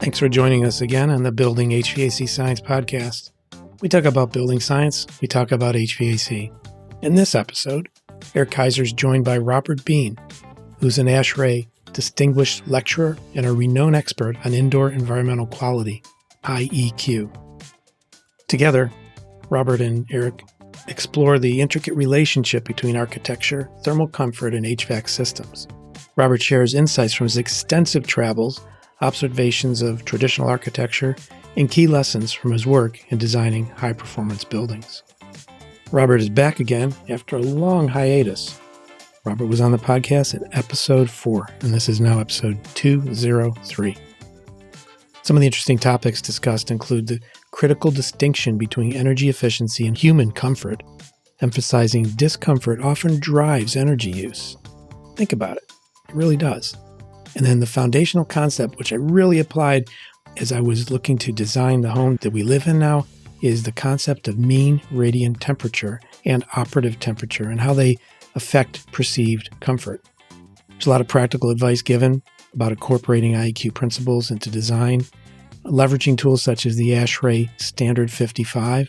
Thanks for joining us again on the Building HVAC Science Podcast. We talk about building science, we talk about HVAC. In this episode, Eric Kaiser is joined by Robert Bean, who's an ASHRAE Distinguished Lecturer and a renowned expert on indoor environmental quality, IEQ. Together, Robert and Eric explore the intricate relationship between architecture, thermal comfort, and HVAC systems. Robert shares insights from his extensive travels, observations of traditional architecture, and key lessons from his work in designing high-performance buildings. Robert is back again after a long hiatus. Robert was on the podcast in episode 4, and this is now episode 203. Some of the interesting topics discussed include the critical distinction between energy efficiency and human comfort, emphasizing discomfort often drives energy use. Think about it. It really does. And then the foundational concept, which I really applied as I was looking to design the home that we live in now, is the concept of mean radiant temperature and operative temperature and how they affect perceived comfort. There's a lot of practical advice given about incorporating IEQ principles into design, leveraging tools such as the ASHRAE Standard 55,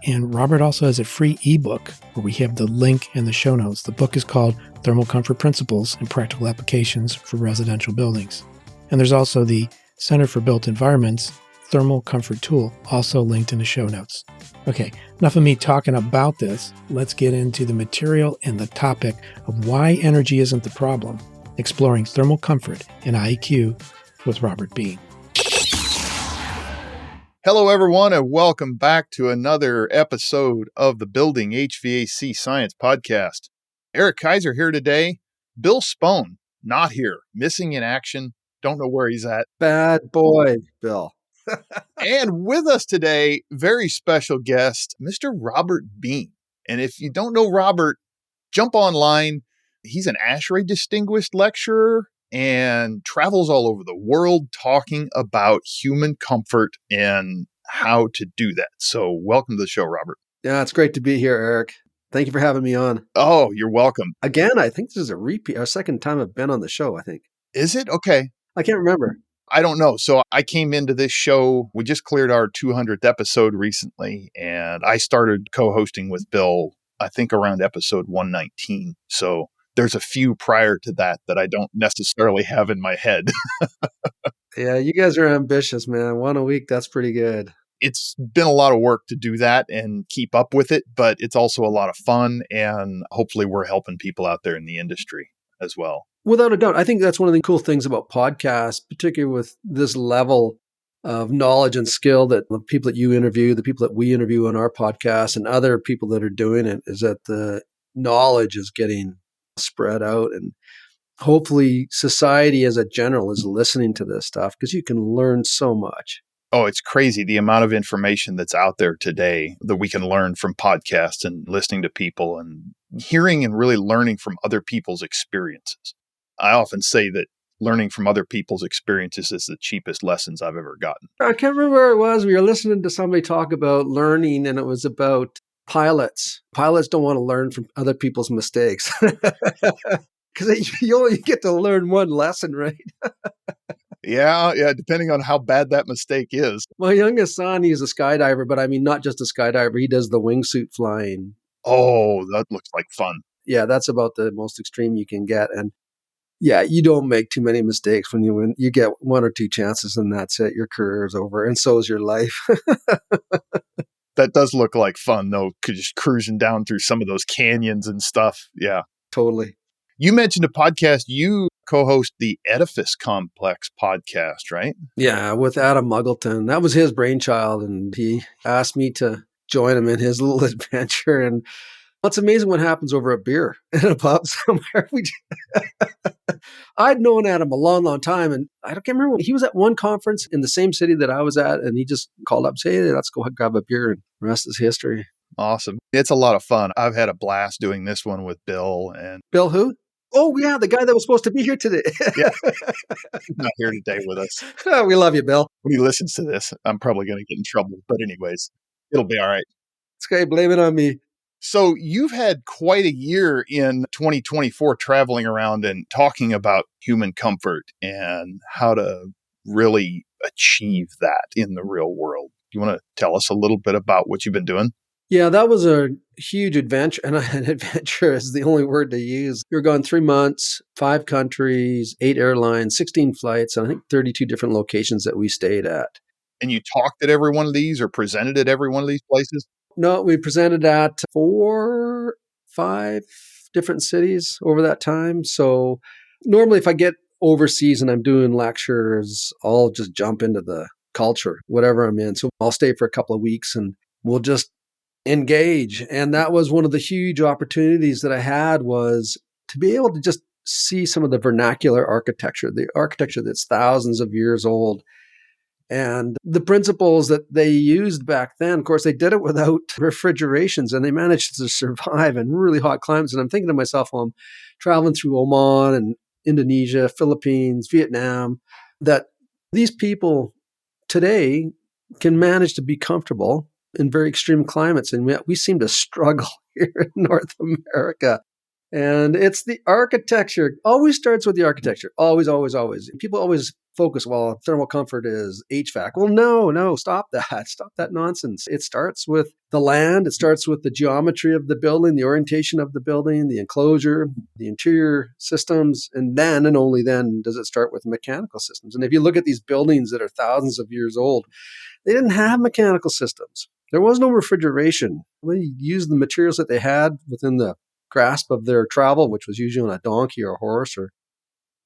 and Robert also has a free ebook where we have the link in the show notes. The book is called Thermal Comfort Principles and Practical Applications for Residential Buildings. And there's also the Center for Built Environments Thermal Comfort Tool, also linked in the show notes. Okay, enough of me talking about this. Let's get into the material and the topic of why energy isn't the problem, exploring thermal comfort and IEQ with Robert Bean. Hello, everyone, and welcome back to another episode of the Building HVAC Science Podcast. Eric Kaiser here today. Bill Spohn, not here, missing in action. Don't know where he's at. Bad boy, Bill. And with us today, very special guest, Mr. Robert Bean. And if you don't know Robert, jump online. He's an ASHRAE Distinguished Lecturer and travels all over the world talking about human comfort and how to do that. So welcome to the show, Robert. Yeah, it's great to be here, Eric. Thank you for having me on. Oh, you're welcome. Again, I think this is a repeat, our second time I've been on the show, I think. Is it? Okay. I can't remember. I don't know. So I came into this show, we just cleared our 200th episode recently, and I started co-hosting with Bill, I think around episode 119. So there's a few prior to that I don't necessarily have in my head. Yeah, you guys are ambitious, man. One a week, that's pretty good. It's been a lot of work to do that and keep up with it, but it's also a lot of fun, and hopefully we're helping people out there in the industry as well. Without a doubt. I think that's one of the cool things about podcasts, particularly with this level of knowledge and skill that the people that you interview, the people that we interview on our podcast, and other people that are doing it, is that the knowledge is getting spread out, and hopefully society as a general is listening to this stuff because you can learn so much. Oh, it's crazy the amount of information that's out there today that we can learn from podcasts and listening to people and hearing and really learning from other people's experiences. I often say that learning from other people's experiences is the cheapest lessons I've ever gotten. I can't remember where it was. We were listening to somebody talk about learning, and it was about pilots. Pilots don't want to learn from other people's mistakes because you only get to learn one lesson, right? Yeah, depending on how bad that mistake is. My youngest son, he's a skydiver, but I mean, not just a skydiver. He does the wingsuit flying. Oh, that looks like fun. Yeah, that's about the most extreme you can get. And yeah, you don't make too many mistakes when you win. You get one or two chances and that's it. Your career is over. And so is your life. That does look like fun, though, just cruising down through some of those canyons and stuff. Yeah. Totally. You mentioned a podcast. You co-host the Edifice Complex podcast, right? Yeah, with Adam Muggleton. That was his brainchild, and he asked me to join him in his little adventure. And it's amazing what happens over a beer in a pub somewhere. I'd known Adam a long, long time, and I can't remember. He was at one conference in the same city that I was at, and he just called up and said, hey, let's go grab a beer, and the rest is history. Awesome. It's a lot of fun. I've had a blast doing this one with Bill. And Bill who? Oh, yeah, the guy that was supposed to be here today. Yeah. He's not here today with us. Oh, we love you, Bill. When he listens to this, I'm probably going to get in trouble. But anyways, it'll be all right. It's okay. Blame it on me. So you've had quite a year in 2024 traveling around and talking about human comfort and how to really achieve that in the real world. You want to tell us a little bit about what you've been doing? Yeah, that was a huge adventure. And an adventure is the only word to use. We were gone 3 months, 5 countries, 8 airlines, 16 flights, and I think 32 different locations that we stayed at. And you talked at every one of these or presented at every one of these places? No, we presented at 4, 5 different cities over that time. So normally if I get overseas and I'm doing lectures, I'll just jump into the culture, whatever I'm in. So I'll stay for a couple of weeks and we'll just engage. And that was one of the huge opportunities that I had, was to be able to just see some of the vernacular architecture, the architecture that's thousands of years old. And the principles that they used back then, of course, they did it without refrigerations and they managed to survive in really hot climates. And I'm thinking to myself, while I'm traveling through Oman and Indonesia, Philippines, Vietnam, that these people today can manage to be comfortable in very extreme climates. And we seem to struggle here in North America. And it's the architecture. Always starts with the architecture. Always, always, always. People always focus, well, thermal comfort is HVAC. Well, no, stop that. Stop that nonsense. It starts with the land. It starts with the geometry of the building, the orientation of the building, the enclosure, the interior systems. And then and only then does it start with mechanical systems. And if you look at these buildings that are thousands of years old, they didn't have mechanical systems. There was no refrigeration. They used the materials that they had within the grasp of their travel, which was usually on a donkey or a horse or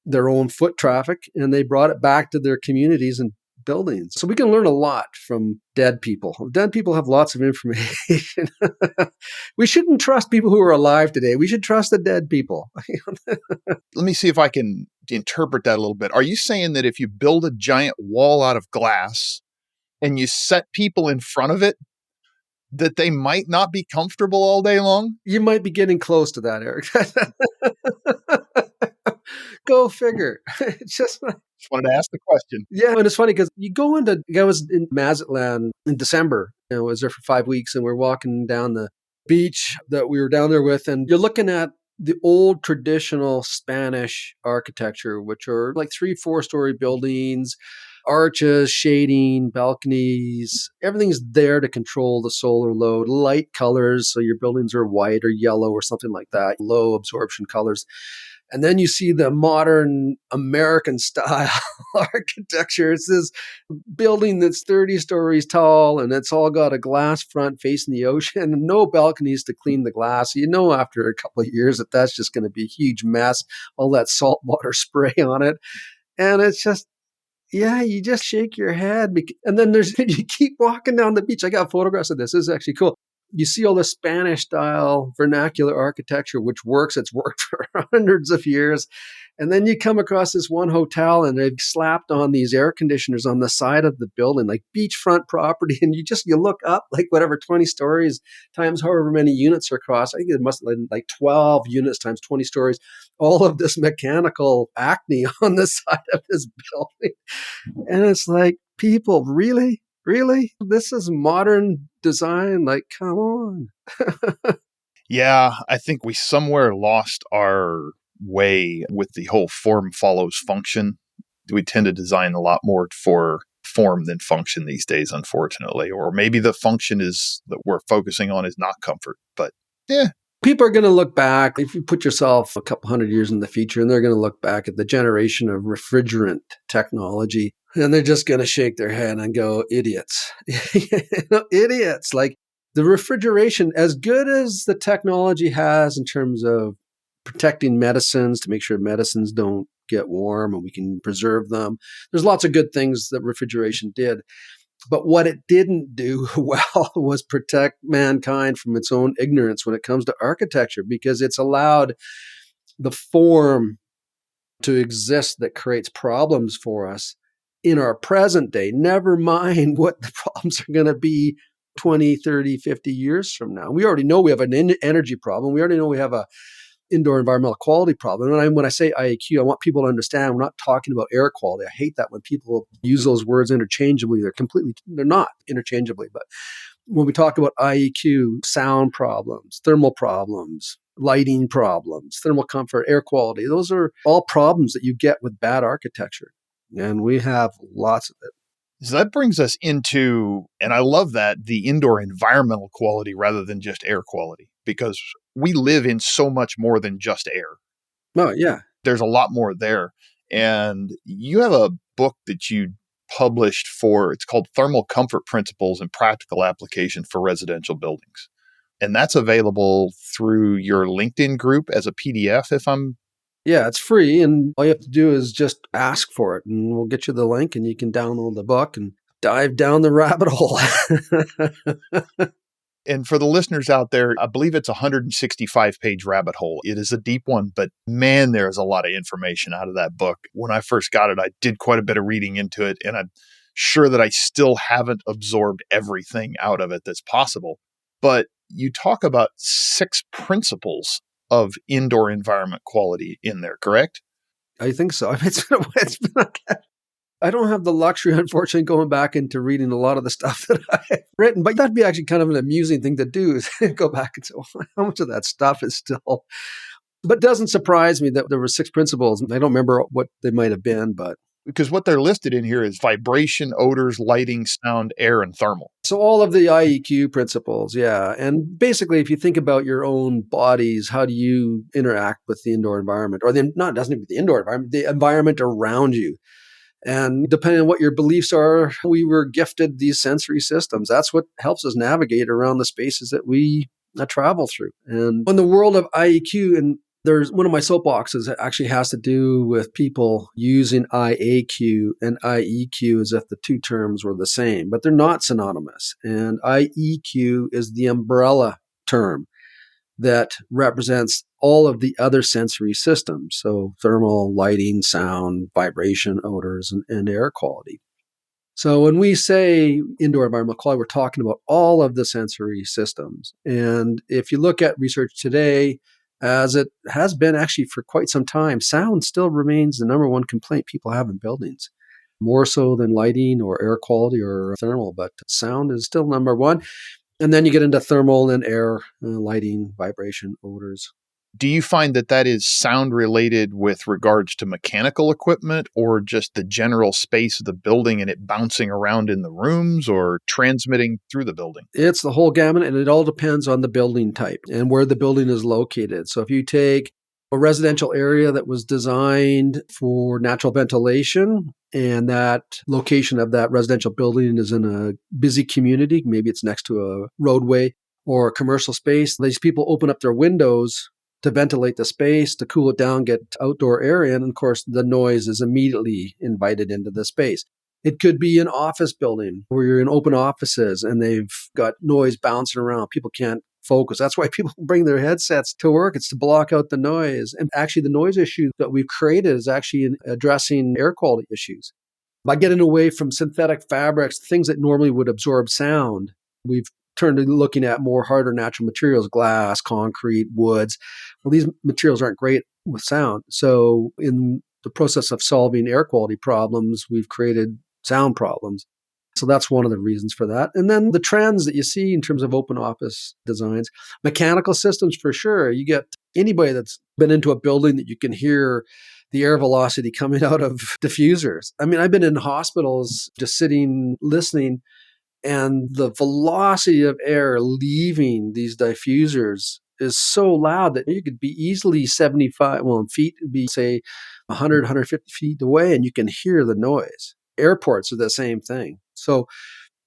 their own foot traffic, and they brought it back to their communities and buildings. So we can learn a lot from dead people. Dead people have lots of information. We shouldn't trust people who are alive today. We should trust the dead people. Let me see if I can interpret that a little bit. Are you saying that if you build a giant wall out of glass and you set people in front of it, that they might not be comfortable all day long? You might be getting close to that, Eric. Go figure. It's just wanted to ask the question. Yeah, and it's funny because I was in Mazatlan in December. I was there for 5 weeks, and we're walking down the beach that we were down there with, and you're looking at the old traditional Spanish architecture, which are like 3-4 story buildings, arches, shading, balconies. Everything's there to control the solar load, light colors, so your buildings are white or yellow or something like that, low absorption colors. And then you see the modern American style architecture. It's this building that's 30 stories tall and it's all got a glass front facing the ocean and no balconies to clean the glass. You know, after a couple of years that's just going to be a huge mess, all that salt water spray on it. And it's just, yeah, you just shake your head. And then you keep walking down the beach. I got photographs of this. This is actually cool. You see all the Spanish style vernacular architecture, which works. It's worked for hundreds of years. And then you come across this one hotel and they've slapped on these air conditioners on the side of the building, like beachfront property. And you look up like whatever, 20 stories times however many units are across. I think it must have been like 12 units times 20 stories. All of this mechanical acne on the side of this building. And it's like, people, really? Really? This is modern design? Like, come on. Yeah, I think we somewhere lost our way with the whole form follows function. We tend to design a lot more for form than function these days, unfortunately. Or maybe the function is that we're focusing on is not comfort. But yeah. People are going to look back, if you put yourself a couple hundred years in the future, and they're going to look back at the generation of refrigerant technology, and they're just going to shake their head and go, idiots. Idiots. Like the refrigeration, as good as the technology has in terms of protecting medicines to make sure medicines don't get warm and we can preserve them. There's lots of good things that refrigeration did. But what it didn't do well was protect mankind from its own ignorance when it comes to architecture, because it's allowed the form to exist that creates problems for us in our present day, never mind what the problems are going to be 20, 30, 50 years from now. We already know we have an energy problem. We already know we have a indoor environmental quality problem. And when I say IEQ, I want people to understand we're not talking about air quality. I hate that when people use those words interchangeably. They're not interchangeably. But when we talk about IEQ, sound problems, thermal problems, lighting problems, thermal comfort, air quality, those are all problems that you get with bad architecture. And we have lots of it. So that brings us into, and I love that, the indoor environmental quality rather than just air quality, because we live in so much more than just air. Oh, yeah. There's a lot more there. And you have a book that you published it's called Thermal Comfort Principles and Practical Application for Residential Buildings. And that's available through your LinkedIn group as a PDF, Yeah, it's free, and all you have to do is just ask for it, and we'll get you the link, and you can download the book and dive down the rabbit hole. And for the listeners out there, I believe it's a 165-page rabbit hole. It is a deep one, but man, there's a lot of information out of that book. When I first got it, I did quite a bit of reading into it, and I'm sure that I still haven't absorbed everything out of it that's possible. But you talk about 6 principles of indoor environment quality in there, correct? I think so. I don't have the luxury, unfortunately, going back into reading a lot of the stuff that I've written, but that'd be actually kind of an amusing thing to do, is go back and say, well, how much of that stuff is still... But it doesn't surprise me that there were 6 principles. I don't remember what they might have been, but... Because what they're listed in here is vibration, odors, lighting, sound, air, and thermal. So all of the IEQ principles, yeah. And basically, if you think about your own bodies, how do you interact with the indoor environment? Or it doesn't even be the indoor environment, the environment around you. And depending on what your beliefs are, we were gifted these sensory systems. That's what helps us navigate around the spaces that we travel through. And in the world of IEQ, and there's one of my soapboxes that actually has to do with people using IAQ and IEQ as if the two terms were the same, but they're not synonymous. And IEQ is the umbrella term that represents all of the other sensory systems. So thermal, lighting, sound, vibration, odors, and air quality. So when we say indoor environmental quality, we're talking about all of the sensory systems. And if you look at research today, as it has been actually for quite some time, sound still remains the number one complaint people have in buildings, more so than lighting or air quality or thermal, but sound is still number one. And then you get into thermal and air, lighting, vibration, odors. Do you find that is sound related with regards to mechanical equipment, or just the general space of the building and it bouncing around in the rooms or transmitting through the building? It's the whole gamut, and it all depends on the building type and where the building is located. So if you take a residential area that was designed for natural ventilation, and that location of that residential building is in a busy community, maybe it's next to a roadway or a commercial space, these people open up their windows to ventilate the space, to cool it down, get outdoor air in. And of course, the noise is immediately invited into the space. It could be an office building where you're in open offices and they've got noise bouncing around. People can't focus. That's why people bring their headsets to work. It's to block out the noise. And actually, the noise issue that we've created is actually addressing air quality issues. By getting away from synthetic fabrics, things that normally would absorb sound, we've turned to looking at more harder natural materials, glass, concrete, woods. Well, these materials aren't great with sound. So in the process of solving air quality problems, we've created sound problems. So that's one of the reasons for that. And then the trends that you see in terms of open office designs, mechanical systems for sure. You get anybody that's been into a building that you can hear the air velocity coming out of diffusers. I mean, I've been in hospitals just sitting, listening, and the velocity of air leaving these diffusers is so loud that you could be easily 75, feet would be, say, 100, 150 feet away, and you can hear the noise. Airports are the same thing. So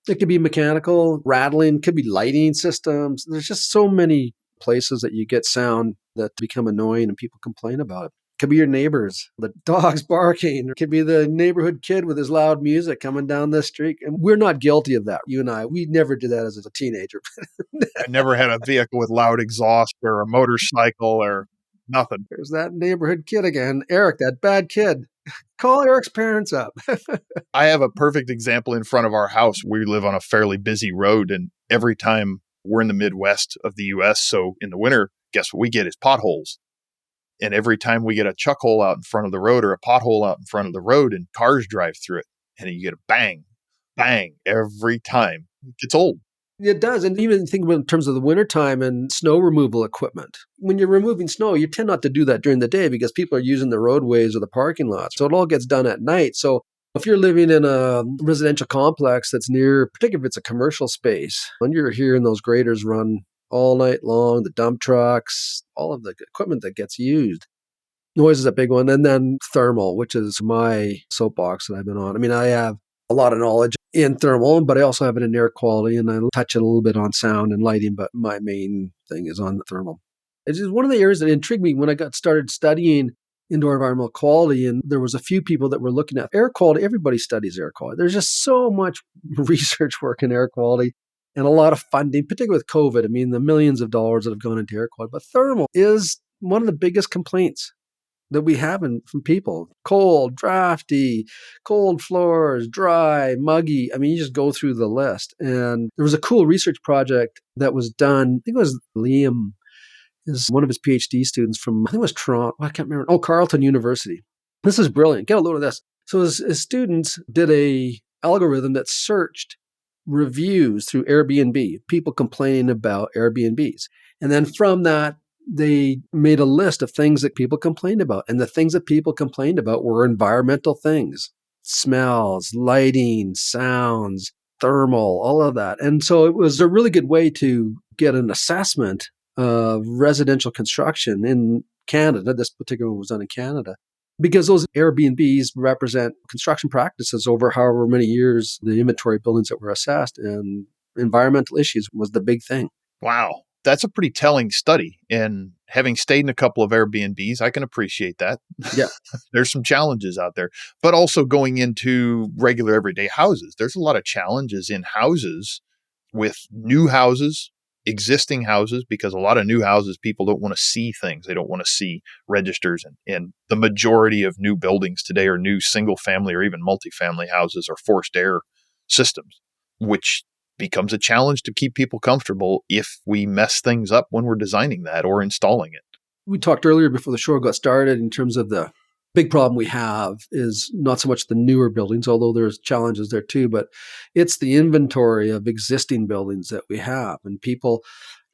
it could be mechanical, rattling, could be lighting systems. There's just so many places that you get sound that become annoying and people complain about it. Could be your neighbors, the dogs barking. It could be the neighborhood kid with his loud music coming down the street. And we're not guilty of that. You and I, we never did that as a teenager. I never had a vehicle with loud exhaust or a motorcycle or nothing. There's that neighborhood kid again. Eric, that bad kid. Call Eric's parents up. I have a perfect example in front of our house. We live on a fairly busy road, and every time we're in the Midwest of the U.S., so in the winter, guess what we get is potholes. And every time we get a chuck hole out in front of the road or a pothole out in front of the road and cars drive through it, and you get a bang, bang every time. It gets old. It does. And even think about in terms of the wintertime and snow removal equipment. When you're removing snow, you tend not to do that during the day because people are using the roadways or the parking lots. So it all gets done at night. So If you're living in a residential complex that's near, particularly if it's a commercial space, when you're hearing those graders run all night long, the dump trucks, all of the equipment that gets used, noise is a big one. And then thermal, which is my soapbox that I've been on. I mean, I have a lot of knowledge in thermal, but I also have it in air quality, and I touch it a little bit on sound and lighting, but my main thing is on the thermal. It's just one of the areas that intrigued me when I got started studying indoor environmental quality, and there was a few people that were looking at air quality. Everybody studies air quality. There's just so much research work in air quality and a lot of funding, particularly with COVID. I mean, the millions of dollars that have gone into air quality. But thermal is one of the biggest complaints that we have from people. Cold, drafty, cold floors, dry, muggy. I mean, you just go through the list. And there was a cool research project that was done. I think it was Liam is one of his PhD students from, I think it was Toronto. I can't remember. Oh, Carleton University. This is brilliant. Get a load of this. So his students did a algorithm that searched reviews through Airbnb, people complaining about Airbnbs. And then from that, they made a list of things that people complained about. And the things that people complained about were environmental things, smells, lighting, sounds, thermal, all of that. And so it was a really good way to get an assessment of residential construction in Canada. This particular one was done in Canada, because those Airbnbs represent construction practices over however many years, the inventory of buildings that were assessed, and environmental issues was the big thing. Wow. That's a pretty telling study. And having stayed in a couple of Airbnbs, I can appreciate that. Yeah. There's some challenges out there, but also going into regular everyday houses. There's a lot of challenges in houses with new houses, existing houses, because a lot of new houses, people don't want to see things. They don't want to see registers. And the majority of new buildings today are new single family or even multifamily houses or forced air systems, which becomes a challenge to keep people comfortable if we mess things up when we're designing that or installing it. We talked earlier before the show got started in terms of the big problem we have is not so much the newer buildings, although there's challenges there too, but it's the inventory of existing buildings that we have. And people,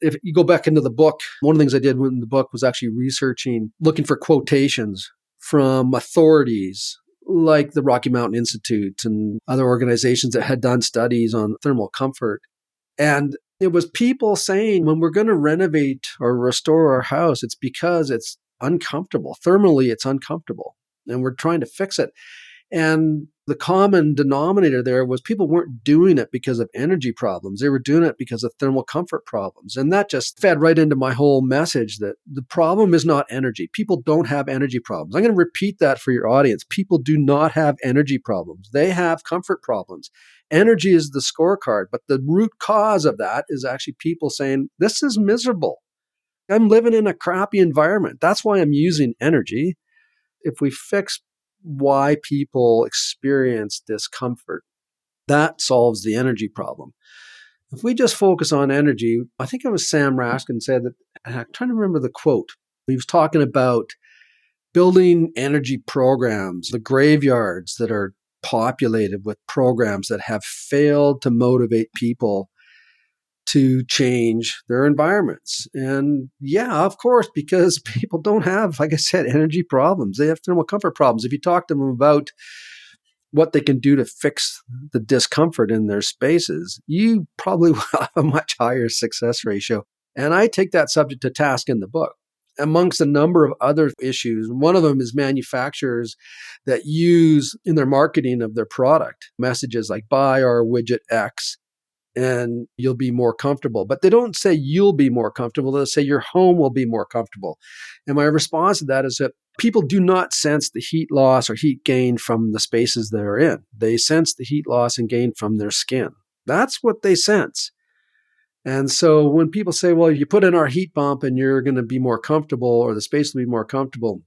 if you go back into the book, one of the things I did in the book was actually researching, looking for quotations from authorities like the Rocky Mountain Institute and other organizations that had done studies on thermal comfort. And it was people saying, when we're going to renovate or restore our house, it's because it's uncomfortable. Thermally, it's uncomfortable. And we're trying to fix it. And the common denominator there was people weren't doing it because of energy problems. They were doing it because of thermal comfort problems. And that just fed right into my whole message that the problem is not energy. People don't have energy problems. I'm going to repeat that for your audience. People do not have energy problems. They have comfort problems. Energy is the scorecard, but the root cause of that is actually people saying, this is miserable. I'm living in a crappy environment. That's why I'm using energy. If we fix why people experience discomfort, that solves the energy problem. If we just focus on energy, I think it was Sam Raskin said that, I'm trying to remember the quote. He was talking about building energy programs, the graveyards that are populated with programs that have failed to motivate people to change their environments. And yeah, of course, because people don't have, like I said, energy problems. They have thermal comfort problems. If you talk to them about what they can do to fix the discomfort in their spaces, you probably will have a much higher success ratio. And I take that subject to task in the book. Amongst a number of other issues, one of them is manufacturers that use in their marketing of their product messages like buy our widget X and you'll be more comfortable. But they don't say you'll be more comfortable. They'll say your home will be more comfortable. And my response to that is that people do not sense the heat loss or heat gain from the spaces they're in. They sense the heat loss and gain from their skin. That's what they sense. And so when people say, well, you put in our heat pump and you're going to be more comfortable or the space will be more comfortable,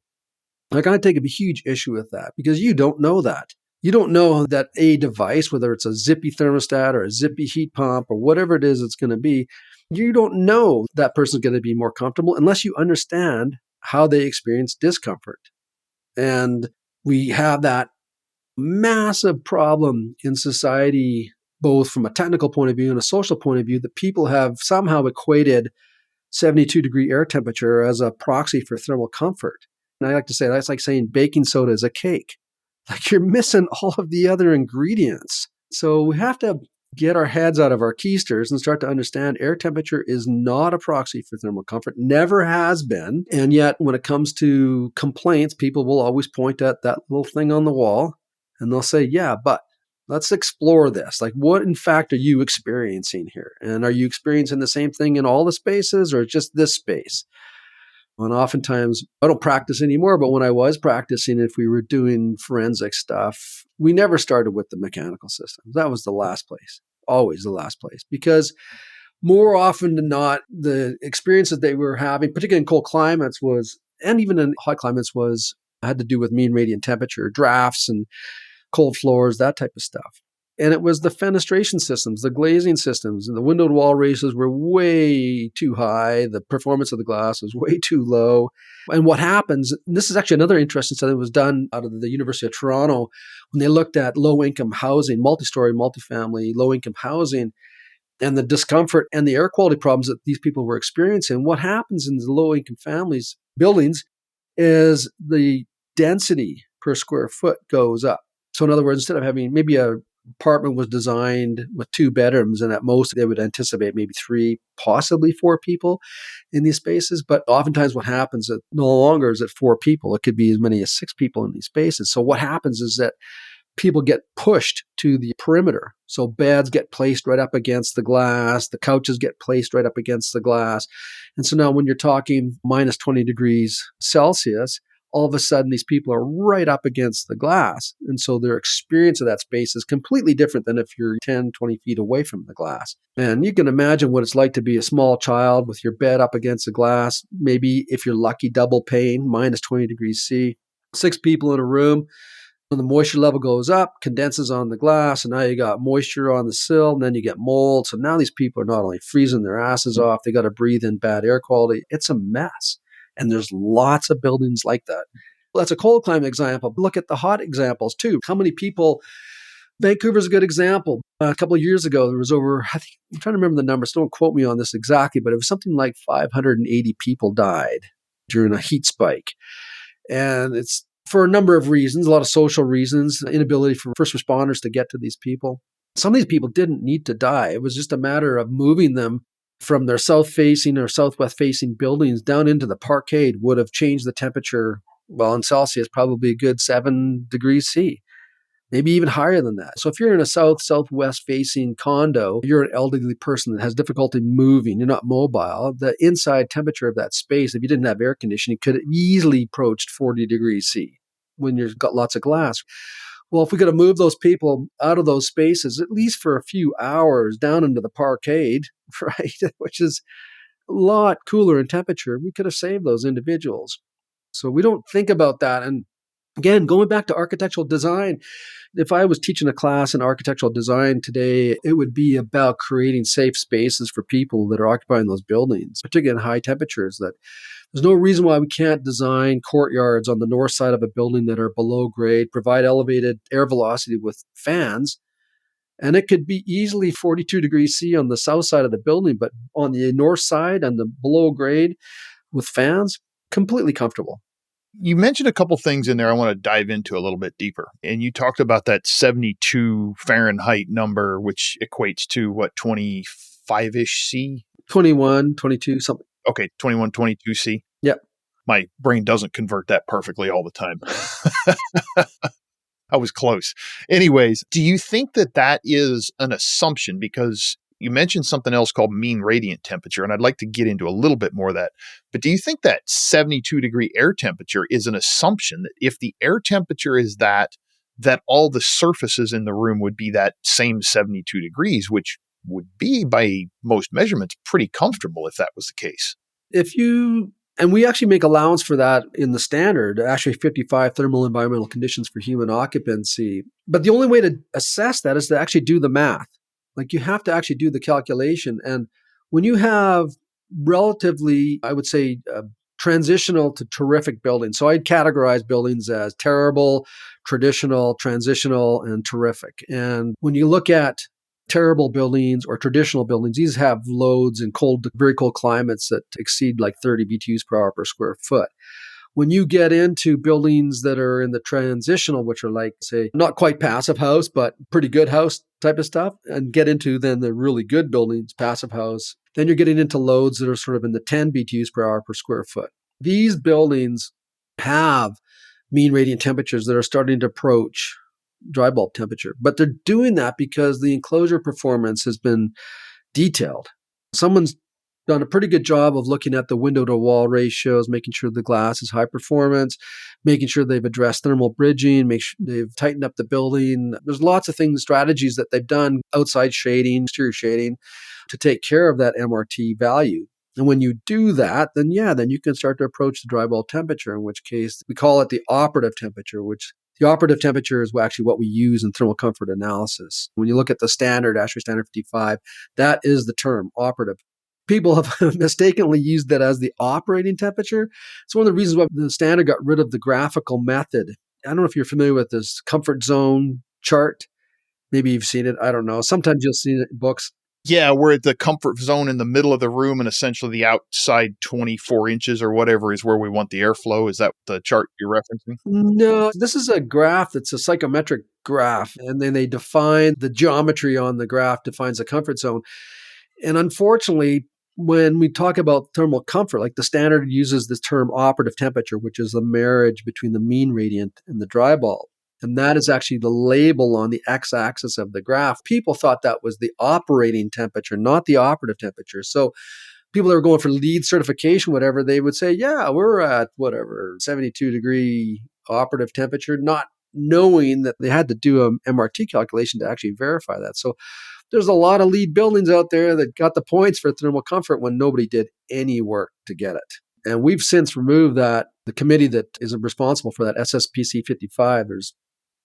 I kind of take a huge issue with that because you don't know that. You don't know that a device, whether it's a zippy thermostat or a zippy heat pump or whatever it is it's going to be, you don't know that person's going to be more comfortable unless you understand how they experience discomfort. And we have that massive problem in society, both from a technical point of view and a social point of view, that people have somehow equated 72-degree air temperature as a proxy for thermal comfort. And I like to say that's like saying baking soda is a cake. Like you're missing all of the other ingredients. So we have to get our heads out of our keisters and start to understand air temperature is not a proxy for thermal comfort, never has been. And yet when it comes to complaints, people will always point at that little thing on the wall and they'll say, yeah, but let's explore this. Like what in fact are you experiencing here? And are you experiencing the same thing in all the spaces or just this space? And oftentimes, I don't practice anymore, but when I was practicing, if we were doing forensic stuff, we never started with the mechanical systems. That was the last place, always the last place. Because more often than not, the experiences they were having, particularly in cold climates and even in hot climates had to do with mean radiant temperature, drafts and cold floors, that type of stuff. And it was the fenestration systems, the glazing systems, and the window-to-wall ratios were way too high. The performance of the glass was way too low. And what happens, and this is actually another interesting study that was done out of the University of Toronto, when they looked at low-income housing, multi-story, multifamily, low-income housing, and the discomfort and the air quality problems that these people were experiencing. What happens in the low-income families, buildings, is the density per square foot goes up. So in other words, instead of having maybe a apartment was designed with 2 bedrooms, and at most they would anticipate maybe 3, possibly 4 people in these spaces. But oftentimes what happens is no longer is it 4 people. It could be as many as 6 people in these spaces. So what happens is that people get pushed to the perimeter. So beds get placed right up against the glass. The couches get placed right up against the glass. And so now when you're talking minus 20 degrees Celsius, all of a sudden these people are right up against the glass. And so their experience of that space is completely different than if you're 10, 20 feet away from the glass. And you can imagine what it's like to be a small child with your bed up against the glass. Maybe if you're lucky, double pane, minus 20 degrees C, 6 people in a room. When the moisture level goes up, condenses on the glass, and now you got moisture on the sill, and then you get mold. So now these people are not only freezing their asses off, they got to breathe in bad air quality. It's a mess. And there's lots of buildings like that. Well, that's a cold climate example. Look at the hot examples too. How many people, Vancouver's a good example. A couple of years ago, there was I'm trying to remember the numbers. Don't quote me on this exactly, but it was something like 580 people died during a heat spike. And it's for a number of reasons, a lot of social reasons, inability for first responders to get to these people. Some of these people didn't need to die. It was just a matter of moving them from their south-facing or southwest-facing buildings down into the parkade would have changed the temperature, well, in Celsius, probably a good 7 degrees C, maybe even higher than that. So if you're in a southwest-facing condo, you're an elderly person that has difficulty moving, you're not mobile, the inside temperature of that space, if you didn't have air conditioning, could have easily approached 40 degrees C when you've got lots of glass. Well, if we could have moved those people out of those spaces, at least for a few hours, down into the parkade, right, which is a lot cooler in temperature, we could have saved those individuals. So we don't think about that. And again, going back to architectural design, if I was teaching a class in architectural design today, it would be about creating safe spaces for people that are occupying those buildings, particularly in high temperatures. That there's no reason why we can't design courtyards on the north side of a building that are below grade, provide elevated air velocity with fans. And it could be easily 42 degrees C on the south side of the building, but on the north side and the below grade with fans, completely comfortable. You mentioned a couple things in there I want to dive into a little bit deeper. And you talked about that 72 Fahrenheit number, which equates to what, 25-ish C? 21, 22, something. Okay, 21, 22 C. Yep. My brain doesn't convert that perfectly all the time. I was close. Anyways, do you think that that is an assumption? Because you mentioned something else called mean radiant temperature, and I'd like to get into a little bit more of that. But do you think that 72-degree air temperature is an assumption that if the air temperature is that all the surfaces in the room would be that same 72 degrees, which would be, by most measurements, pretty comfortable if that was the case? And we actually make allowance for that in the standard, ASHRAE 55 thermal environmental conditions for human occupancy. But the only way to assess that is to actually do the math. Like you have to actually do the calculation. And when you have relatively, I would say, transitional to terrific buildings. So I'd categorize buildings as terrible, traditional, transitional, and terrific. And when you look at terrible buildings or traditional buildings, these have loads in very cold climates that exceed like 30 BTUs per hour per square foot. When you get into buildings that are in the transitional, which are like, say, not quite passive house, but pretty good house type of stuff, and get into then the really good buildings, passive house, then you're getting into loads that are sort of in the 10 BTUs per hour per square foot. These buildings have mean radiant temperatures that are starting to approach dry bulb temperature, but they're doing that because the enclosure performance has been detailed. Someone's done a pretty good job of looking at the window to wall ratios, making sure the glass is high performance, making sure they've addressed thermal bridging, make sure they've tightened up the building. There's lots of things, strategies that they've done, outside shading, exterior shading, to take care of that MRT value. And when you do that, then you can start to approach the dry bulb temperature, in which case we call it the operative temperature, which the operative temperature is actually what we use in thermal comfort analysis. When you look at the standard, ASHRAE Standard 55, that is the term, operative. People have mistakenly used that as the operating temperature. It's one of the reasons why the standard got rid of the graphical method. I don't know if you're familiar with this comfort zone chart. Maybe you've seen it. I don't know. Sometimes you'll see it in books. Yeah, we're at the comfort zone in the middle of the room, and essentially the outside 24 inches or whatever is where we want the airflow. Is that the chart you're referencing? No, this is a graph that's a psychometric graph, and then they define the geometry on the graph defines the comfort zone. And unfortunately, when we talk about thermal comfort, like the standard uses this term operative temperature, which is the marriage between the mean radiant and the dry bulb. And that is actually the label on the x-axis of the graph. People thought that was the operating temperature, not the operative temperature. So people that were going for LEED certification, whatever, they would say, yeah, we're at 72 degree operative temperature, not knowing that they had to do an MRT calculation to actually verify that. So there's a lot of LEED buildings out there that got the points for thermal comfort when nobody did any work to get it. And we've since removed that. The committee that is responsible for that, SSPC 55, there's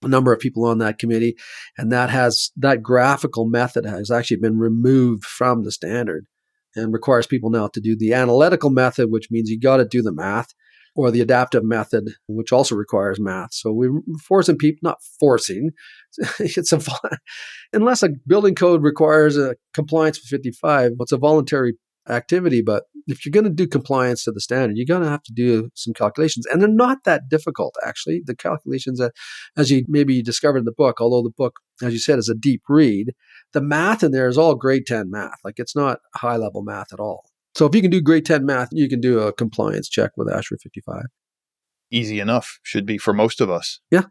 a number of people on that committee, and that graphical method has actually been removed from the standard and requires people now to do the analytical method, which means you got to do the math, or the adaptive method, which also requires math. So we're forcing people, not forcing, unless a building code requires a compliance with 55, it's a voluntary activity. But if you're going to do compliance to the standard, you're going to have to do some calculations. And they're not that difficult, actually. The calculations that, as you maybe discovered in the book, although the book, as you said, is a deep read, the math in there is all grade 10 math. Like, it's not high level math at all. So if you can do grade 10 math, you can do a compliance check with ASHRAE 55. Easy enough, should be for most of us. Yeah.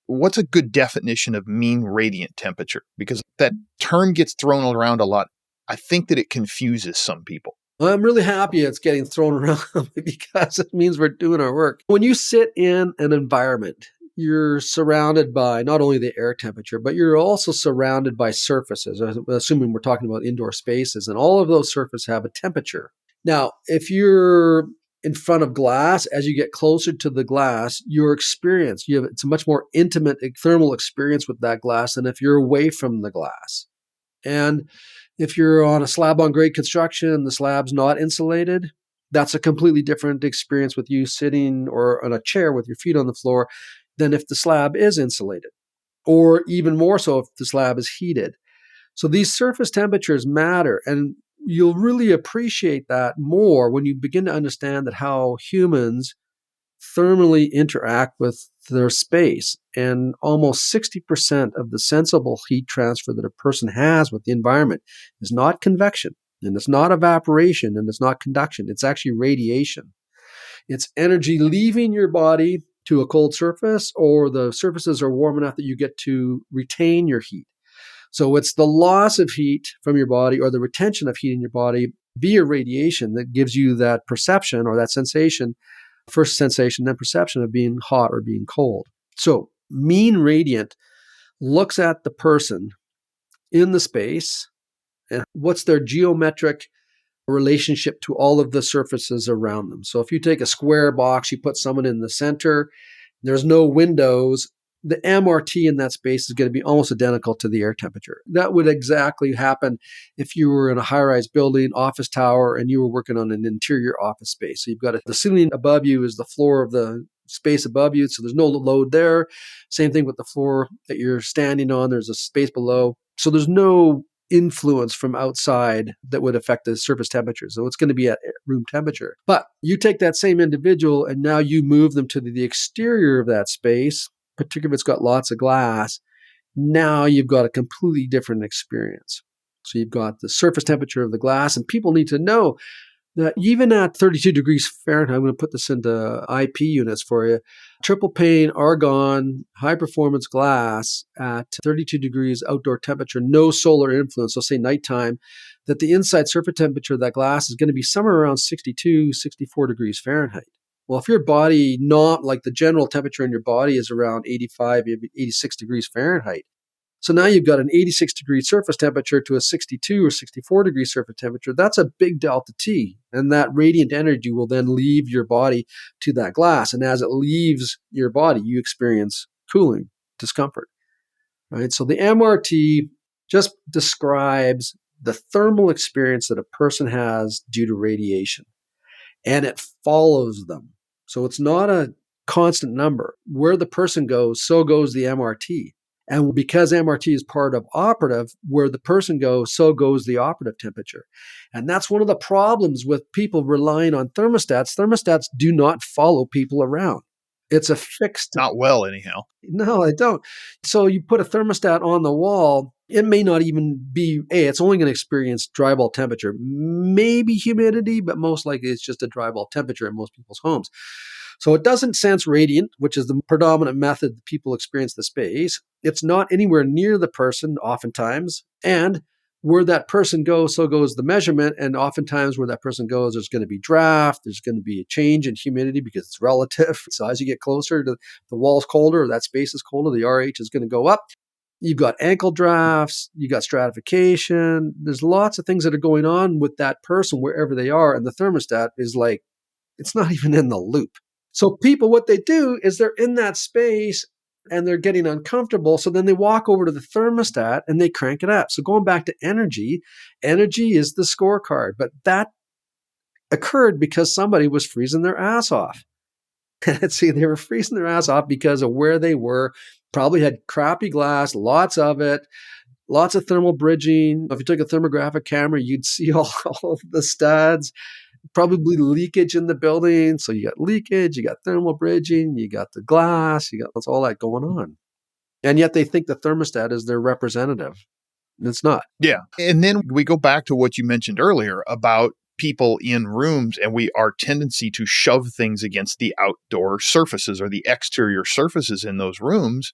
What's a good definition of mean radiant temperature? Because that term gets thrown around a lot. I think that it confuses some people. I'm really happy it's getting thrown around because it means we're doing our work. When you sit in an environment, you're surrounded by not only the air temperature, but you're also surrounded by surfaces, assuming we're talking about indoor spaces, and all of those surfaces have a temperature. Now, if you're in front of glass, as you get closer to the glass, your experience, it's a much more intimate thermal experience with that glass than if you're away from the glass. And if you're on a slab on grade construction and the slab's not insulated, that's a completely different experience with you sitting or on a chair with your feet on the floor than if the slab is insulated, or even more so if the slab is heated. So these surface temperatures matter, and you'll really appreciate that more when you begin to understand that how humans thermally interact with their space. And almost 60% of the sensible heat transfer that a person has with the environment is not convection, and it's not evaporation, and it's not conduction. It's actually radiation. It's energy leaving your body to a cold surface, or the surfaces are warm enough that you get to retain your heat. So it's the loss of heat from your body or the retention of heat in your body via radiation that gives you that perception or that sensation, first sensation, then perception of being hot or being cold. So mean radiant looks at the person in the space and what's their geometric relationship to all of the surfaces around them. So if you take a square box, you put someone in the center, there's no windows, the MRT in that space is going to be almost identical to the air temperature. That would exactly happen if you were in a high-rise building, office tower, and you were working on an interior office space. So you've got the ceiling above you is the floor of the space above you, so there's no load there. Same thing with the floor that you're standing on, there's a space below. So there's no influence from outside that would affect the surface temperature. So it's going to be at room temperature. But you take that same individual and now you move them to the exterior of that space, particularly if it's got lots of glass. Now you've got a completely different experience. So you've got the surface temperature of the glass, and people need to know that even at 32 degrees Fahrenheit, I'm going to put this into IP units for you, triple pane argon, high performance glass at 32 degrees outdoor temperature, no solar influence, so say nighttime, that the inside surface temperature of that glass is going to be somewhere around 62, 64 degrees Fahrenheit. Well, if your body, not like the general temperature in your body is around 85, 86 degrees Fahrenheit. So now you've got an 86 degree surface temperature to a 62 or 64 degree surface temperature. That's a big delta T. And that radiant energy will then leave your body to that glass. And as it leaves your body, you experience cooling, discomfort. Right? So the MRT just describes the thermal experience that a person has due to radiation. And it follows them. So it's not a constant number. Where the person goes, so goes the MRT. And because MRT is part of operative, where the person goes, so goes the operative temperature. And that's one of the problems with people relying on thermostats. Thermostats do not follow people around. It's a fixed. Not well, anyhow. No, they don't. So you put a thermostat on the wall, it may not even be, it's only going to experience dry bulb temperature, maybe humidity, but most likely it's just a dry bulb temperature in most people's homes. So it doesn't sense radiant, which is the predominant method that people experience the space. It's not anywhere near the person oftentimes. And where that person goes, so goes the measurement. And oftentimes where that person goes, there's going to be draft. There's going to be a change in humidity because it's relative. So as you get closer to the wall's colder or that space is colder, the RH is going to go up. You've got ankle drafts. You got stratification. There's lots of things that are going on with that person wherever they are. And the thermostat is like, it's not even in the loop. So people, what they do is they're in that space and they're getting uncomfortable. So then they walk over to the thermostat and they crank it up. So going back to energy is the scorecard. But that occurred because somebody was freezing their ass off. See, they were freezing their ass off because of where they were, probably had crappy glass, lots of it, lots of thermal bridging. If you took a thermographic camera, you'd see all of the studs. Probably leakage in the building. So you got leakage, you got thermal bridging, you got the glass, you got all that going on. And yet they think the thermostat is their representative. It's not. Yeah. And then we go back to what you mentioned earlier about people in rooms and our tendency to shove things against the outdoor surfaces or the exterior surfaces in those rooms.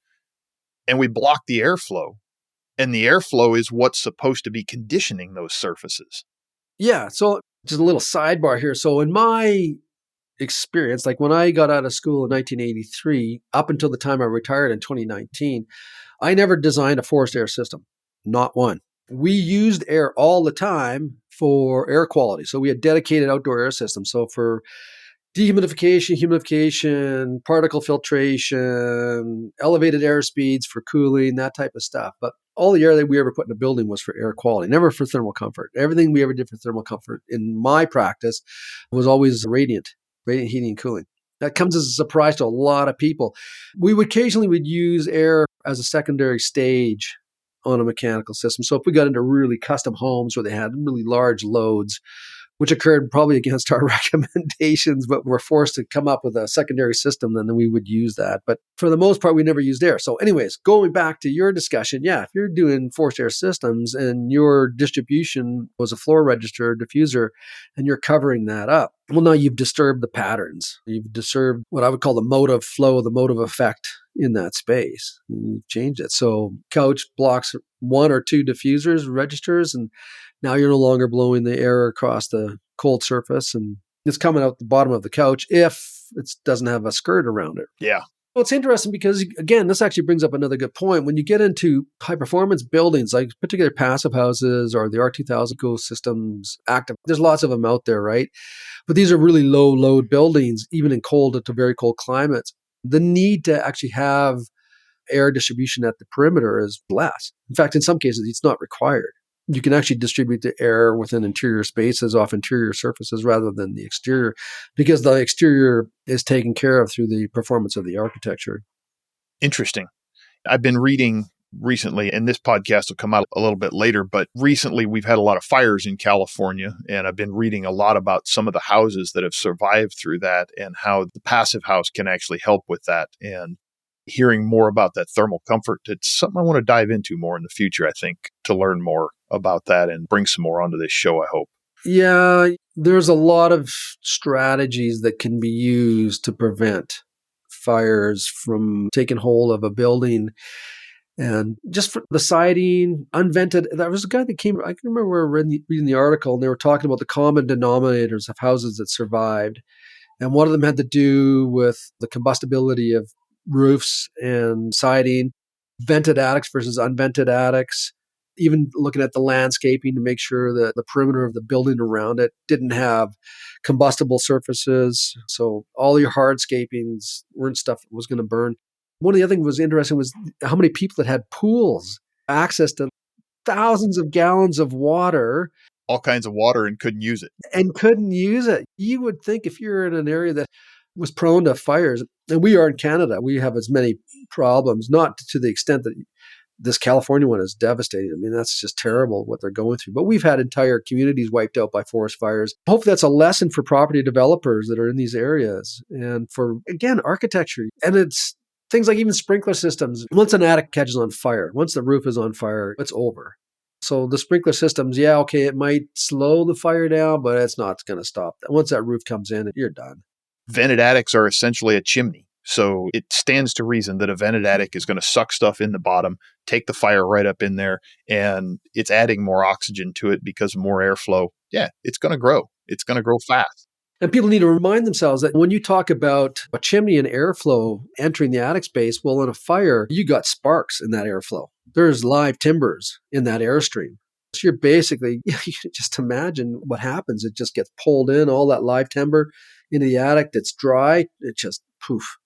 And we block the airflow. And the airflow is what's supposed to be conditioning those surfaces. Yeah. So just a little sidebar here. So in my experience, like when I got out of school in 1983, up until the time I retired in 2019, I never designed a forced air system. Not one. We used air all the time for air quality. So we had dedicated outdoor air systems. So for dehumidification, humidification, particle filtration, elevated air speeds for cooling, that type of stuff. But all the air that we ever put in a building was for air quality, never for thermal comfort. Everything we ever did for thermal comfort in my practice was always radiant heating and cooling. That comes as a surprise to a lot of people. We occasionally would use air as a secondary stage on a mechanical system. So if we got into really custom homes where they had really large loads, which occurred probably against our recommendations, but we're forced to come up with a secondary system, then we would use that. But for the most part, we never used air. So anyways, going back to your discussion, yeah, if you're doing forced air systems and your distribution was a floor register diffuser and you're covering that up, well, now you've disturbed the patterns. You've disturbed what I would call the motive flow, the motive effect in that space. You've changed it. So couch blocks one or two diffusers, registers, and now you're no longer blowing the air across the cold surface and it's coming out the bottom of the couch if it doesn't have a skirt around it. Yeah. Well, it's interesting because, again, this actually brings up another good point. When you get into high-performance buildings, like particular passive houses or the R2000 ecosystems active, there's lots of them out there, right? But these are really low-load buildings, even in cold to very cold climates. The need to actually have air distribution at the perimeter is less. In fact, in some cases, it's not required. You can actually distribute the air within interior spaces off interior surfaces rather than the exterior, because the exterior is taken care of through the performance of the architecture. Interesting. I've been reading recently, and this podcast will come out a little bit later, but recently we've had a lot of fires in California, and I've been reading a lot about some of the houses that have survived through that and how the passive house can actually help with that. And hearing more about that thermal comfort, it's something I want to dive into more in the future, I think, to learn more about that and bring some more onto this show, I hope. Yeah, there's a lot of strategies that can be used to prevent fires from taking hold of a building. And just for the siding, unvented, there was a guy that came, I can remember reading the article, and they were talking about the common denominators of houses that survived. And one of them had to do with the combustibility of roofs and siding, vented attics versus unvented attics, even looking at the landscaping to make sure that the perimeter of the building around it didn't have combustible surfaces. So all your hardscapings weren't stuff that was going to burn. One of the other things that was interesting was how many people that had pools, access to thousands of gallons of water. All kinds of water and couldn't use it. And couldn't use it. You would think if you're in an area that was prone to fires, and we are in Canada, we have as many problems, not to the extent that this California one is devastating. I mean, that's just terrible what they're going through. But we've had entire communities wiped out by forest fires. Hopefully that's a lesson for property developers that are in these areas and for, again, architecture. And it's things like even sprinkler systems. Once an attic catches on fire, once the roof is on fire, it's over. So the sprinkler systems, yeah, okay, it might slow the fire down, but it's not going to stop that. Once that roof comes in, you're done. Vented attics are essentially a chimney. So it stands to reason that a vented attic is going to suck stuff in the bottom, take the fire right up in there, and it's adding more oxygen to it because of more airflow. Yeah, it's going to grow. It's going to grow fast. And people need to remind themselves that when you talk about a chimney and airflow entering the attic space, well, in a fire, you got sparks in that airflow. There's live timbers in that airstream. So you're basically, you can just imagine what happens. It just gets pulled in, all that live timber into the attic that's dry. It just poof.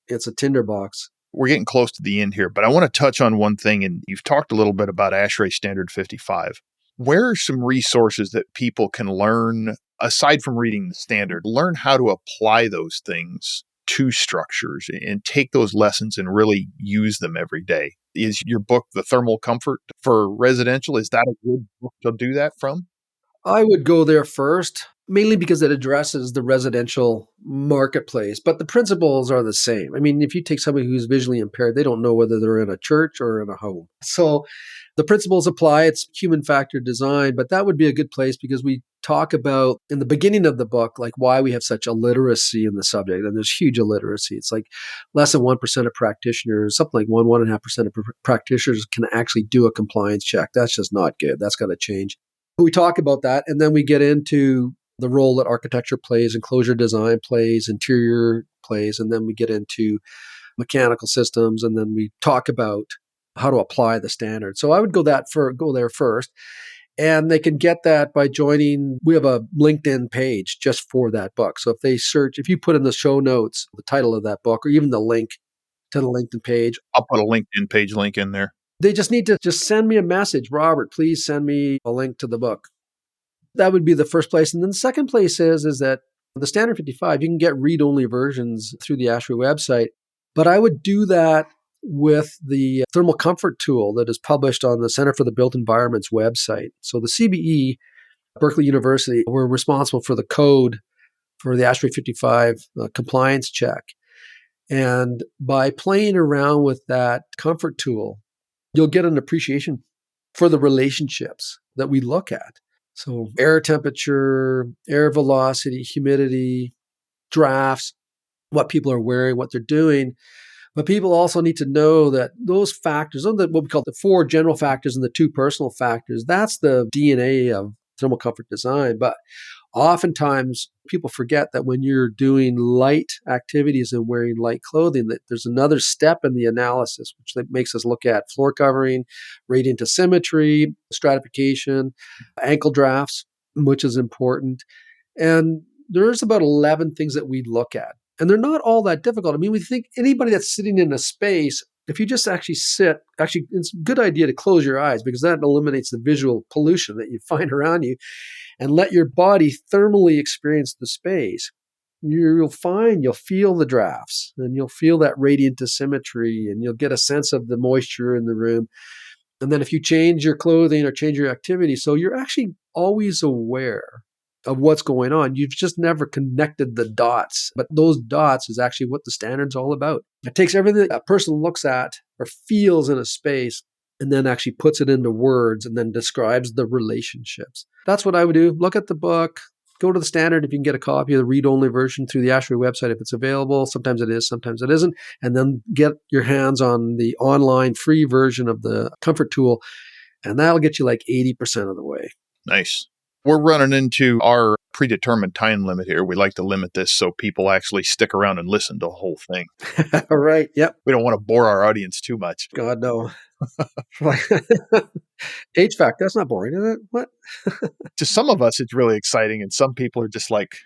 It's a tinderbox. We're getting close to the end here, but I want to touch on one thing, and you've talked a little bit about ASHRAE Standard 55. Where are some resources that people can learn, aside from reading the standard, learn how to apply those things to structures and take those lessons and really use them every day? Is your book, The Thermal Comfort for Residential, is that a good book to do that from? I would go there first, mainly because it addresses the residential marketplace, but the principles are the same. I mean, if you take somebody who's visually impaired, they don't know whether they're in a church or in a home. So the principles apply. It's human factor design, but that would be a good place because we talk about in the beginning of the book, like why we have such illiteracy in the subject. And there's huge illiteracy. It's like less than 1% of practitioners, something like 1.5% of practitioners can actually do a compliance check. That's just not good. That's got to change. We talk about that, and then we get into the role that architecture plays, enclosure design plays, interior plays, and then we get into mechanical systems, and then we talk about how to apply the standard. So I would go there first, and they can get that by joining. We have a LinkedIn page just for that book. So if you put in the show notes the title of that book, or even the link to the LinkedIn page, I'll put a LinkedIn page link in there. They just need to just send me a message. Robert, please send me a link to the book. That would be the first place. And then the second place is that the Standard 55, you can get read-only versions through the ASHRAE website. But I would do that with the thermal comfort tool that is published on the Center for the Built Environment's website. So the CBE, Berkeley University, were responsible for the code for the ASHRAE 55 compliance check. And by playing around with that comfort tool, you'll get an appreciation for the relationships that we look at. So air temperature, air velocity, humidity, drafts, what people are wearing, what they're doing. But people also need to know that those factors, what we call the 4 general factors and the 2 personal factors, that's the DNA of thermal comfort design. But oftentimes people forget that when you're doing light activities and wearing light clothing, that there's another step in the analysis, which makes us look at floor covering, radiant asymmetry, stratification, ankle drafts, which is important. And there's about 11 things that we look at. And they're not all that difficult. I mean, we think anybody that's sitting in a space, if you just actually it's a good idea to close your eyes because that eliminates the visual pollution that you find around you and let your body thermally experience the space. you'll feel the drafts, and you'll feel that radiant asymmetry, and you'll get a sense of the moisture in the room. And then if you change your clothing or change your activity, so you're actually always aware of what's going on. You've just never connected the dots. But those dots is actually what the standard's all about. It takes everything that a person looks at or feels in a space and then actually puts it into words and then describes the relationships. That's what I would do. Look at the book. Go to the standard if you can get a copy of the read-only version through the ASHRAE website if it's available. Sometimes it is, sometimes it isn't. And then get your hands on the online free version of the comfort tool, and that'll get you like 80% of the way. Nice. We're running into our predetermined time limit here. We like to limit this so people actually stick around and listen to the whole thing. All right. Yep. We don't want to bore our audience too much. God, no. HVAC, that's not boring, is it? What? To some of us, it's really exciting. And some people are just like,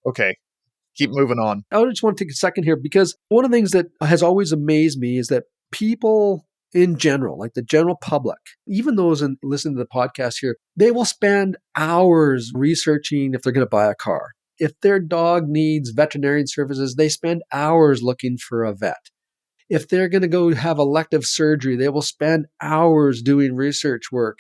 okay, keep moving on. I just want to take a second here because one of the things that has always amazed me is that people in general, like the general public, even those listening to the podcast here, they will spend hours researching if they're going to buy a car. If their dog needs veterinarian services, they spend hours looking for a vet. If they're going to go have elective surgery, they will spend hours doing research work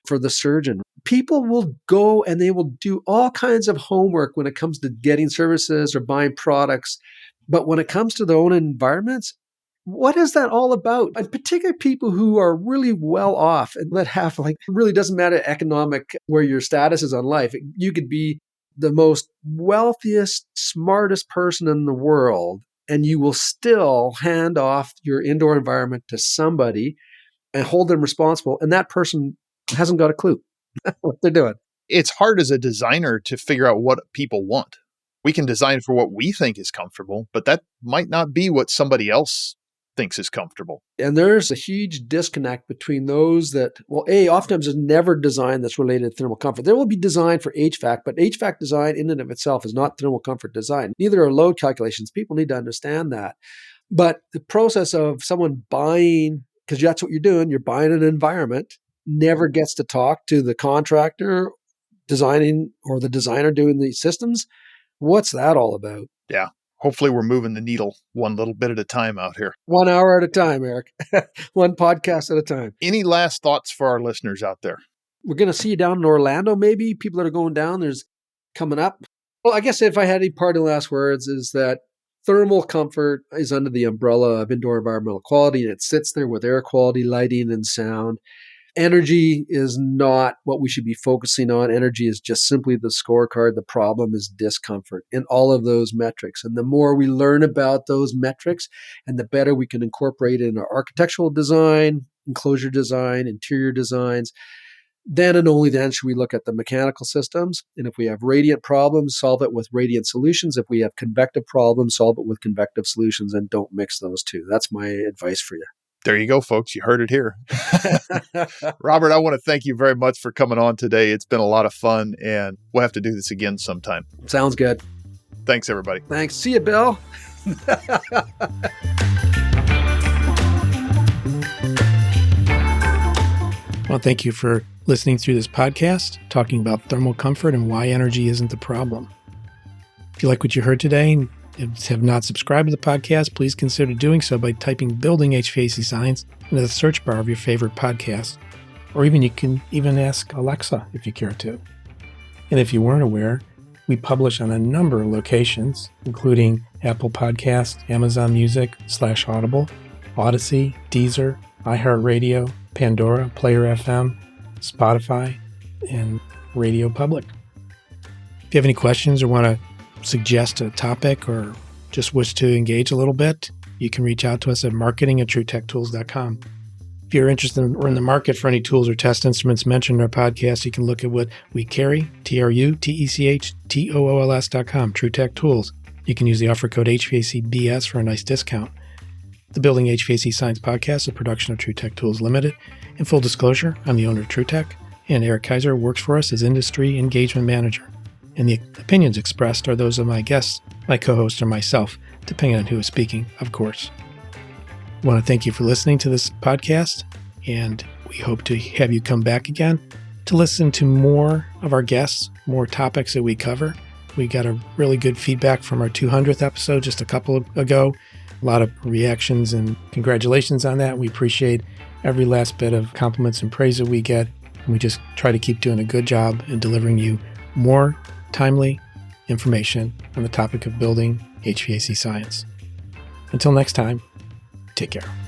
for the surgeon. People will go and they will do all kinds of homework when it comes to getting services or buying products. But when it comes to their own environments, what is that all about? And particularly people who are really well off and that have it really doesn't matter economic where your status is on life. You could be the most wealthiest, smartest person in the world, and you will still hand off your indoor environment to somebody and hold them responsible. And that person hasn't got a clue what they're doing. It's hard as a designer to figure out what people want. We can design for what we think is comfortable, but that might not be what somebody else thinks is comfortable. And there's a huge disconnect between those that, oftentimes there's never design that's related to thermal comfort. There will be design for HVAC, but HVAC design in and of itself is not thermal comfort design. Neither are load calculations. People need to understand that. But the process of someone buying, because that's what you're doing, you're buying an environment, never gets to talk to the contractor designing or the designer doing the systems. What's that all about? Yeah. Hopefully we're moving the needle one little bit at a time out here. 1 hour at a time, Eric. One podcast at a time. Any last thoughts for our listeners out there? We're going to see you down in Orlando, maybe. People that are going down, there's coming up. Well, I guess if I had any parting last words is that thermal comfort is under the umbrella of indoor environmental quality, and it sits there with air quality, lighting, and sound. Energy is not what we should be focusing on. Energy is just simply the scorecard. The problem is discomfort in all of those metrics. And the more we learn about those metrics and the better we can incorporate it in our architectural design, enclosure design, interior designs, then and only then should we look at the mechanical systems. And if we have radiant problems, solve it with radiant solutions. If we have convective problems, solve it with convective solutions, and don't mix those two. That's my advice for you. There you go, folks. You heard it here. Robert, I want to thank you very much for coming on today. It's been a lot of fun, and we'll have to do this again sometime. Sounds good. Thanks, everybody. Thanks. See you, Bill. Well, thank you for listening through this podcast, talking about thermal comfort and why energy isn't the problem. If you like what you heard today and have not subscribed to the podcast, please consider doing so by typing Building HVAC Science into the search bar of your favorite podcast. Or you can ask Alexa if you care to. And if you weren't aware, we publish on a number of locations, including Apple Podcasts, Amazon Music /Audible, Odyssey, Deezer, iHeartRadio, Pandora, Player FM, Spotify, and Radio Public. If you have any questions or want to suggest a topic or just wish to engage a little bit, you can reach out to us at marketing@truetechtools.com. If you're interested or in the market for any tools or test instruments mentioned in our podcast, you can look at what we carry, TRUTECHTOOLS.com, True Tech Tools. You can use the offer code HVACBS for a nice discount. The Building HVAC Science Podcast is a production of True Tech Tools Limited. In full disclosure, I'm the owner of True Tech, and Eric Kaiser works for us as Industry Engagement Manager. And the opinions expressed are those of my guests, my co-host, or myself, depending on who is speaking, of course. I want to thank you for listening to this podcast, and we hope to have you come back again to listen to more of our guests, more topics that we cover, We got a really good feedback from our 200th episode just a couple ago. A lot of reactions and congratulations on that. We appreciate every last bit of compliments and praise that we get. And we just try to keep doing a good job in delivering you more timely information on the topic of building HVAC science. Until next time, take care.